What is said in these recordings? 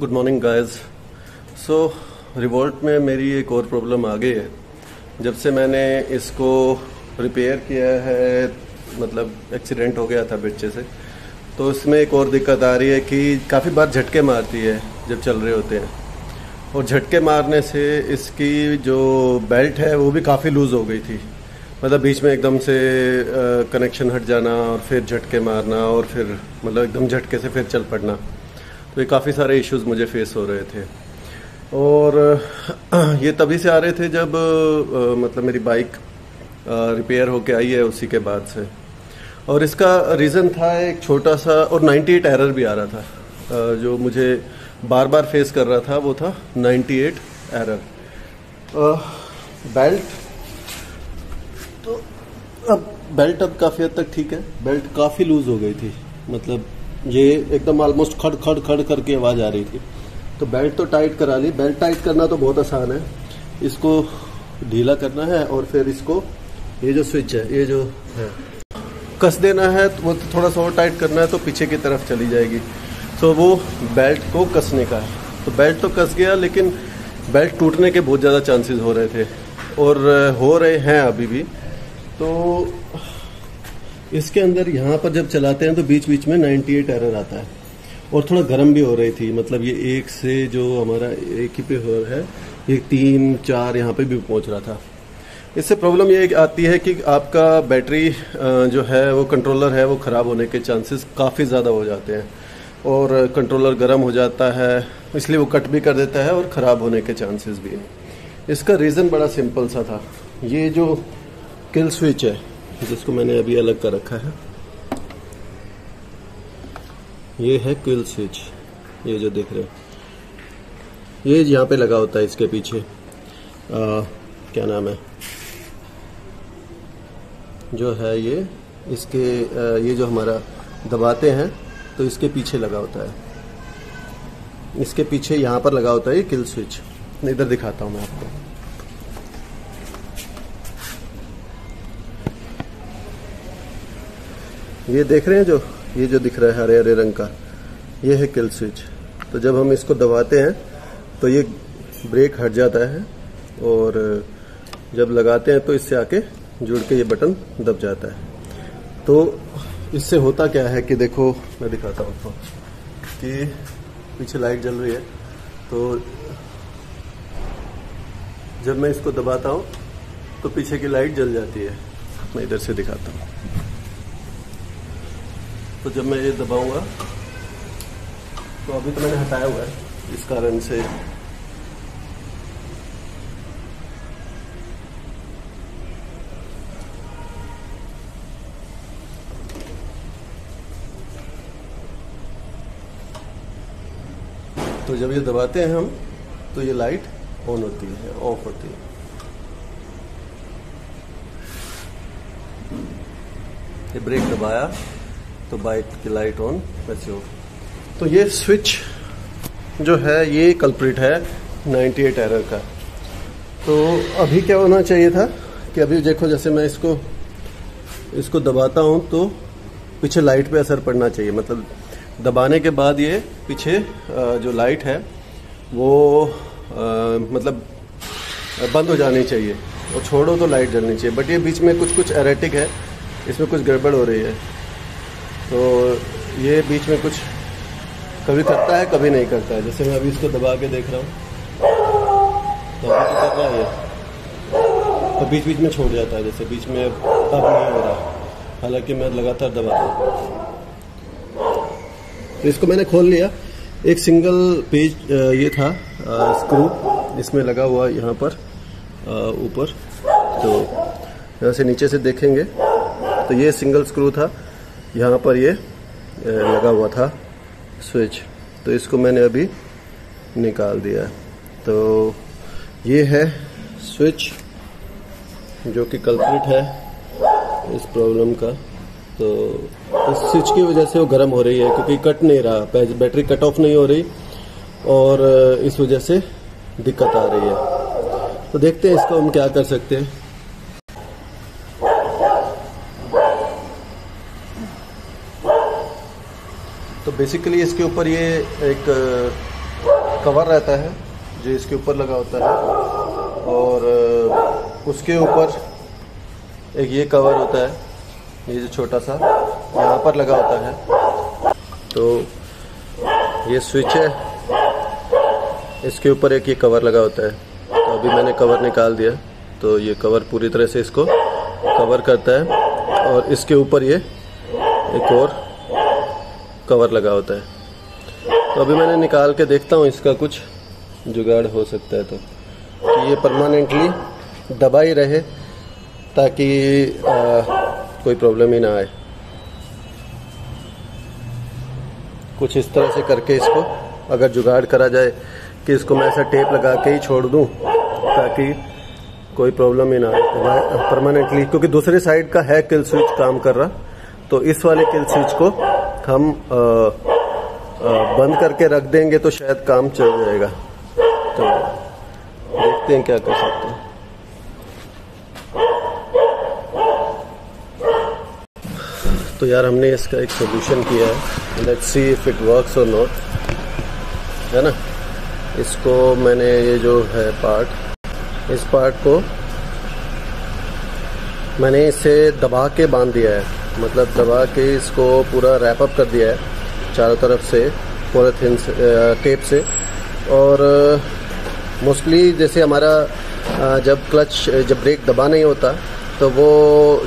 Good morning guys. So Revolt में मेरी एक और प्रॉब्लम आ गई है। जब से मैंने इसको रिपेयर किया है, मतलब एक्सीडेंट हो गया था बच्चे से, तो इसमें एक और दिक्कत आ रही है कि काफ़ी बार झटके मारती है जब चल रहे होते हैं, और झटके मारने से इसकी जो बेल्ट है वो भी काफ़ी लूज़ हो गई थी। मतलब बीच में एकदम से कनेक्शन हट जाना और फिर झटके मारना और फिर मतलब एकदम झटके से फिर चल पड़ना। तो ये काफ़ी सारे इश्यूज मुझे फेस हो रहे थे, और ये तभी से आ रहे थे जब मतलब मेरी बाइक रिपेयर होके आई है उसी के बाद से। और इसका रीज़न था एक छोटा सा, और 98 एरर भी आ रहा था। जो मुझे बार बार फेस कर रहा था वो था 98 एरर। बेल्ट तो अब काफ़ी हद तक ठीक है। बेल्ट काफ़ी लूज़ हो गई थी, मतलब ये एकदम ऑलमोस्ट खड़ खड़ खड़ करके आवाज़ आ रही थी। तो बेल्ट तो टाइट करा ली। बेल्ट टाइट करना तो बहुत आसान है, इसको ढीला करना है और फिर इसको ये जो स्विच है, ये जो है, कस देना है। तो वो थोड़ा सा और टाइट करना है तो पीछे की तरफ चली जाएगी। तो वो बेल्ट को कसने का है। तो बेल्ट तो कस गया, लेकिन बेल्ट टूटने के बहुत ज़्यादा चांसेस हो रहे थे, और हो रहे हैं अभी भी। तो इसके अंदर यहाँ पर जब चलाते हैं तो बीच बीच में 98 एरर आता है, और थोड़ा गर्म भी हो रही थी। मतलब ये एक से जो हमारा एक ही पे हो रहा है, ये 3-4 यहाँ पे भी पहुँच रहा था। इससे प्रॉब्लम ये आती है कि आपका बैटरी जो है वो कंट्रोलर है वो ख़राब होने के चांसेस काफ़ी ज़्यादा हो जाते हैं, और कंट्रोलर गर्म हो जाता है, इसलिए वो कट भी कर देता है और ख़राब होने के चांसेस भी हैं। इसका रीज़न बड़ा सिंपल सा था। ये जो किल स्विच है, जिसको मैंने अभी अलग कर रखा है, ये है किल स्विच। ये जो देख रहे हो, ये यहाँ पे लगा होता है इसके पीछे। क्या नाम है जो है ये, इसके ये जो हमारा दबाते हैं तो इसके पीछे लगा होता है। इसके पीछे यहाँ पर लगा होता है ये किल स्विच। इधर दिखाता हूँ मैं आपको। ये देख रहे हैं जो, ये जो दिख रहा है हरे हरे रंग का, ये है किल स्विच। तो जब हम इसको दबाते हैं तो ये ब्रेक हट जाता है, और जब लगाते हैं तो इससे आके जुड़ के ये बटन दब जाता है। तो इससे होता क्या है कि देखो, मैं दिखाता हूँ आपको कि पीछे लाइट जल रही है। तो जब मैं इसको दबाता हूँ तो पीछे की लाइट जल जाती है। मैं इधर से दिखाता हूँ। तो जब मैं ये दबाऊंगा, तो अभी तो मैंने हटाया हुआ है इस कारण से तो जब ये दबाते हैं हम तो ये लाइट ऑन होती है, ऑफ होती है। ये ब्रेक दबाया तो बाइक की लाइट ऑन, वैसे हो। तो ये स्विच जो है ये कल्प्रिट है 98 एरर का। तो अभी क्या होना चाहिए था कि अभी देखो, जैसे मैं इसको दबाता हूँ तो पीछे लाइट पे असर पड़ना चाहिए। मतलब दबाने के बाद ये पीछे जो लाइट है वो मतलब बंद हो जानी चाहिए, और छोड़ो तो लाइट जलनी चाहिए। बट ये बीच में कुछ एरेटिक है, इसमें कुछ गड़बड़ हो रही है। तो ये बीच में कुछ कभी करता है कभी नहीं करता है। जैसे मैं अभी इसको दबा के देख रहा हूँ तो अभी तो कर रहा है, तो बीच बीच में छोड़ जाता है। जैसे बीच में अब नहीं हो रहा, हालांकि मैं लगातार दबा रहा हूँ। तो इसको मैंने खोल लिया। एक सिंगल पेज ये था स्क्रू इसमें लगा हुआ यहाँ पर ऊपर। तो यहाँ से नीचे से देखेंगे तो ये सिंगल स्क्रू था, यहाँ पर ये लगा हुआ था स्विच। तो इसको मैंने अभी निकाल दिया। तो ये है स्विच जो कि कल्प्रिट है इस प्रॉब्लम का। तो इस स्विच की वजह से वो गर्म हो रही है, क्योंकि कट नहीं रहा, बैटरी कट ऑफ नहीं हो रही, और इस वजह से दिक्कत आ रही है। तो देखते हैं इसको हम क्या कर सकते हैं। तो बेसिकली इसके ऊपर ये एक कवर रहता है जो इसके ऊपर लगा होता है, और उसके ऊपर एक ये कवर होता है, ये जो छोटा सा यहाँ पर लगा होता है। तो ये स्विच है, इसके ऊपर एक ये कवर लगा होता है। तो अभी मैंने कवर निकाल दिया, तो ये कवर पूरी तरह से इसको कवर करता है, और इसके ऊपर ये एक और कवर लगा होता है। तो अभी मैंने निकाल के देखता हूँ इसका कुछ जुगाड़ हो सकता है तो कि ये परमानेंटली दबा ही रहे, ताकि कोई प्रॉब्लम ही ना आए। कुछ इस तरह से करके इसको अगर जुगाड़ करा जाए कि इसको मैं ऐसा टेप लगा के ही छोड़ दूं ताकि कोई प्रॉब्लम ही ना आए परमानेंटली, क्योंकि दूसरे साइड का है किल स्विच काम कर रहा, तो इस वाले किल स्विच को हम बंद करके रख देंगे तो शायद काम चल जाएगा। तो देखते हैं क्या कर सकते हैं। तो यार हमने इसका एक सोल्यूशन किया है, let's see if it works और नॉट, है ना। इसको मैंने ये जो है पार्ट, इस पार्ट को मैंने इसे दबा के बांध दिया है, मतलब दबा के इसको पूरा रैप अप कर दिया है चारों तरफ से पॉलीथिन से, टेप से। और मोस्टली जैसे हमारा जब ब्रेक दबा नहीं होता तो वो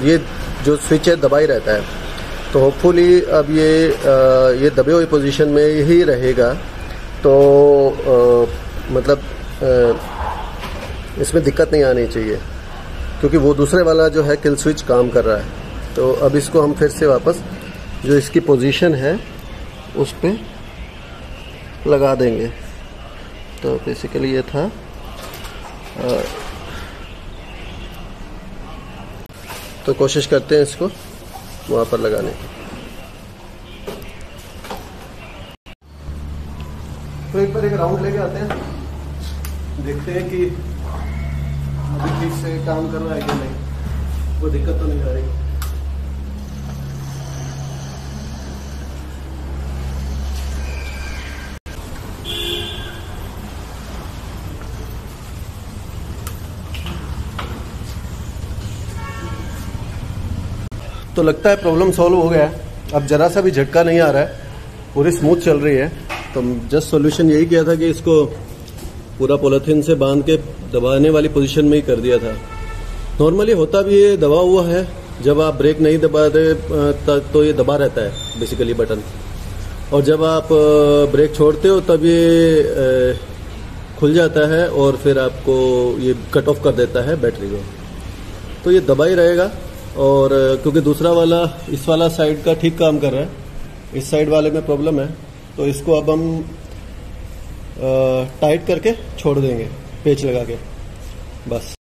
ये जो स्विच है दबा ही रहता है। तो होपफुली अब ये दबे हुई पोजीशन में ही रहेगा, तो मतलब इसमें दिक्कत नहीं आनी चाहिए, क्योंकि वो दूसरे वाला जो है किल स्विच काम कर रहा है। तो अब इसको हम फिर से वापस जो इसकी पोजीशन है उस पे लगा देंगे। तो बेसिकली ये था तो कोशिश करते हैं इसको वहाँ पर लगाने की। तो एक बार एक राउंड लेके आते हैं, देखते हैं कि अभी ठीक से काम कर रहा है कि नहीं, कोई दिक्कत तो नहीं आ रही। तो लगता है प्रॉब्लम सॉल्व हो गया है, अब जरा सा भी झटका नहीं आ रहा है, पूरी स्मूथ चल रही है। तो जस्ट सॉल्यूशन यही किया था कि इसको पूरा पॉलीथिन से बांध के दबाने वाली पोजीशन में ही कर दिया था। नॉर्मली होता भी ये दबा हुआ है, जब आप ब्रेक नहीं दबाते तो ये दबा रहता है बेसिकली बटन, और जब आप ब्रेक छोड़ते हो तब ये खुल जाता है और फिर आपको ये कट ऑफ कर देता है बैटरी को। तो ये दबा ही रहेगा, और क्योंकि दूसरा वाला इस वाला साइड का ठीक काम कर रहा है, इस साइड वाले में प्रॉब्लम है, तो इसको अब हम टाइट करके छोड़ देंगे पेच लगा के, बस।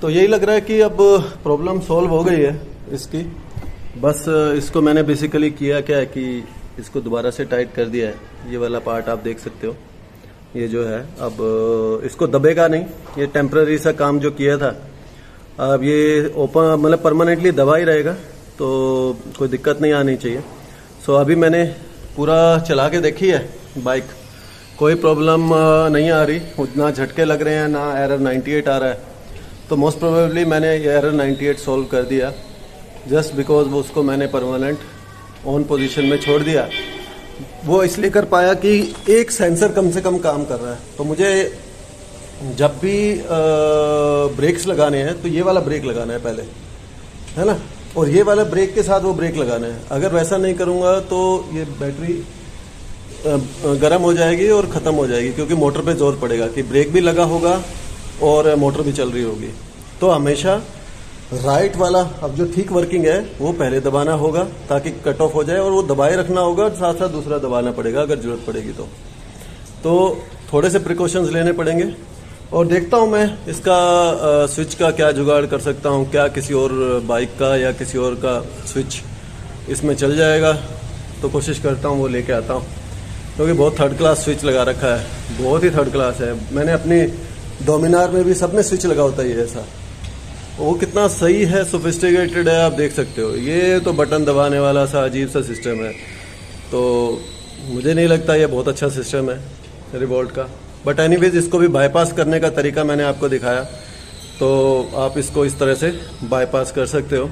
तो यही लग रहा है कि अब प्रॉब्लम सॉल्व हो गई है इसकी। बस इसको मैंने बेसिकली किया क्या है कि इसको दोबारा से टाइट कर दिया है। ये वाला पार्ट आप देख सकते हो, ये जो है अब इसको दबेगा नहीं, ये टेम्पररी सा काम जो किया था अब ये ओपन मतलब परमानेंटली दबा ही रहेगा, तो कोई दिक्कत नहीं आनी चाहिए। सो अभी मैंने पूरा चला के देखी है बाइक, कोई प्रॉब्लम नहीं आ रही, उतना झटके लग रहे हैं ना, एरर 98 आ रहा है। तो मोस्ट प्रोबेबली मैंने ये एरर 98 सॉल्व कर दिया, जस्ट बिकॉज उसको मैंने परमानेंट ऑन पोजीशन में छोड़ दिया। वो इसलिए कर पाया कि एक सेंसर कम से कम काम कर रहा है। तो मुझे जब भी ब्रेक्स लगाने हैं तो ये वाला ब्रेक लगाना है पहले, है ना, और ये वाला ब्रेक के साथ वो ब्रेक लगाना है। अगर वैसा नहीं करूंगा तो ये बैटरी गर्म हो जाएगी और ख़त्म हो जाएगी, क्योंकि मोटर पे जोर पड़ेगा कि ब्रेक भी लगा होगा और मोटर भी चल रही होगी। तो हमेशा राइट वाला अब जो ठीक वर्किंग है वो पहले दबाना होगा ताकि कट ऑफ हो जाए, और वो दबाए रखना होगा, साथ साथ दूसरा दबाना पड़ेगा अगर जरूरत पड़ेगी तो थोड़े से प्रिकॉशंस लेने पड़ेंगे। और देखता हूँ मैं इसका स्विच का क्या जुगाड़ कर सकता हूँ, क्या किसी और बाइक का या किसी और का स्विच इसमें चल जाएगा, तो कोशिश करता हूँ वो लेके आता हूँ, क्योंकि बहुत थर्ड क्लास स्विच लगा रखा है, बहुत ही थर्ड क्लास है। मैंने अपनी डोमिनार में भी सब में स्विच लगा होता है ऐसा, वो कितना सही है, सोफिस्टिकेटेड है, आप देख सकते हो। ये तो बटन दबाने वाला सा अजीब सा सिस्टम है, तो मुझे नहीं लगता ये बहुत अच्छा सिस्टम है। रिवोल्ट का। बट एनीवेज इसको भी बाईपास करने का तरीका मैंने आपको दिखाया, तो आप इसको इस तरह से बाईपास कर सकते हो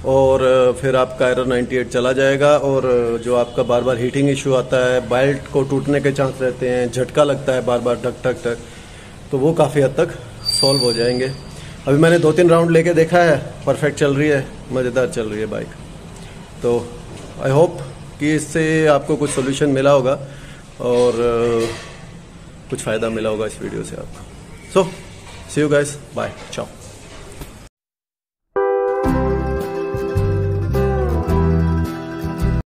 और फिर आपका एरर 98 चला जाएगा। और जो आपका बार बार हीटिंग इशू आता है, बेल्ट को टूटने के चांस रहते हैं, झटका लगता है बार बार टक टक टक, तो वो काफ़ी हद तक सॉल्व हो जाएंगे। अभी मैंने 2-3 राउंड लेके देखा है, परफेक्ट चल रही है, मज़ेदार चल रही है बाइक। तो आई होप कि इससे आपको कुछ सोल्यूशन मिला होगा और कुछ फ़ायदा मिला होगा इस वीडियो से आपको। सो सी यू गाइस, बाय, चाओ।